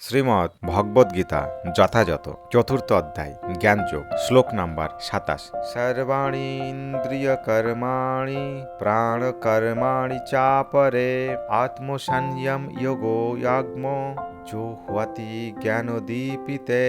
শ্রীমদ্ ভগবদ্গীতা যথাযথ চতুর্থ অধ্যায় জ্ঞানযোগ শ্লোক নাম্বার ২৭। সর্বাণি ইন্দ্রিয় কর্মাণি প্রাণ কর্মাণি চাপরে আত্মসংযম যোগো যজ্ঞ জোহ্বতি জ্ঞানদীপিতে।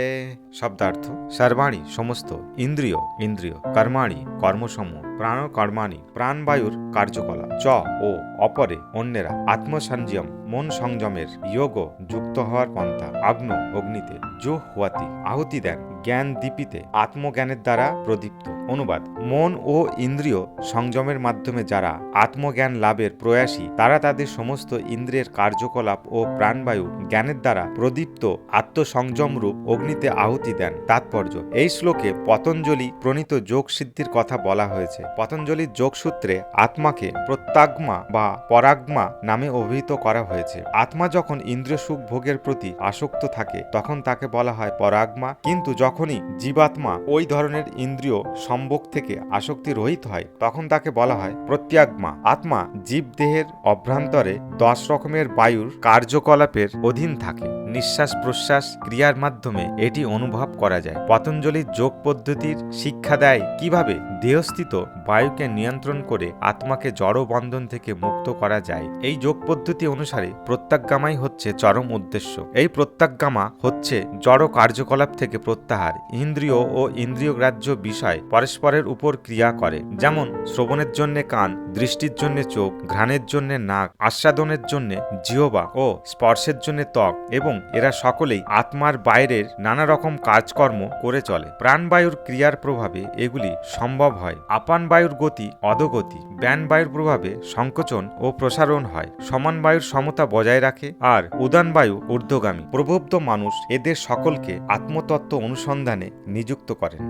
শব্দার্থ: সর্বাণি সমস্ত, ইন্দ্রিয় ইন্দ্রিয়, কর্মাণি কর্মসমূহ, প্রাণ কর্মাণি প্রাণবায়ুর কার্যকলাপ, চ ও অপরে অন্যেরা, আত্মসংযম মন সংযমের, যোগ যুক্ত হওয়ার পন্থা, আগ্ন অগ্নিতে, জোহ্বতি আহুতি দেন, জ্ঞান দীপিতে আত্মজ্ঞানের দ্বারা প্রদীপ্ত। অনুবাদ: মন ও ইন্দ্রিয় সংযমের মাধ্যমে যারা আত্মজ্ঞান লাভের প্রয়াসী তারা তাদের সমস্ত ইন্দ্রিয়ের কার্যকলাপ ও প্রাণবায়ু জ্ঞানের দ্বারা প্রদীপ্ত আত্মসংযমরূপ অগ্নিতে আহুতি দেন। তাৎপর্য: এই শ্লোকে পতঞ্জলি প্রণীত যোগ সিদ্ধির কথা বলা হয়েছে। পতঞ্জলির যোগসূত্রে আত্মাকে প্রত্যাগমা বা পরাগমা নামে অভিহিত করা হয়েছে। আত্মা যখন ইন্দ্রিয় সুখ ভোগের প্রতি আসক্ত থাকে তখন তাকে বলা হয় পরাগমা, কিন্তু যখনই জীবাত্মা ওই ধরনের ইন্দ্রিয় সম্ভোগ থেকে আসক্তি রহিত হয় তখন তাকে বলা হয় প্রত্যাগমা। আত্মা জীব দেহের অভ্যন্তরে 10 রকমের বায়ুর কার্যকলাপের অধীন থাকে। নিঃশ্বাস প্রশ্বাস ক্রিয়ার মাধ্যমে এটি অনুভব করা যায়। পতঞ্জলির যোগ পদ্ধতির শিক্ষা দেয় কিভাবে দেহস্থিত বায়ুকে নিয়ন্ত্রণ করে আত্মাকে জড় বন্ধন থেকে মুক্ত করা যায়। এই যোগ পদ্ধতি অনুসারে প্রত্যাগামাই হচ্ছে চরম উদ্দেশ্য। এই প্রত্যাগামা হচ্ছে জড় কার্যকলাপ থেকে প্রত্যাহার। ইন্দ্রিয় ও ইন্দ্রিয়গ্রাহ্য বিষয় পরস্পরের উপর ক্রিয়া করে, যেমন শ্রবণের জন্য কান, দৃষ্টির জন্য চোখ, ঘ্রাণের জন্য নাক, আস্বাদনের জন্য জিহ্বা ও স্পর্শের জন্য ত্বক, এবং এরা সকলেই আত্মার বাইরের নানা রকম কাজকর্ম করে চলে। প্রাণবায়ুর ক্রিয়ার প্রভাবে এগুলি সম্ভব হয়। আপান বায়ুর গতি অধোগতি, ব্যান বায়ুর প্রভাবে সংকোচন ও প্রসারণ হয়। সমান বায়ুর সমতা বজায় রাখে, আর উদান বায়ু ঊর্ধ্বগামী। প্রবুদ্ধ মানুষ এদের সকলকে আত্মতত্ত্ব অনুসন্ধানে নিযুক্ত করেন।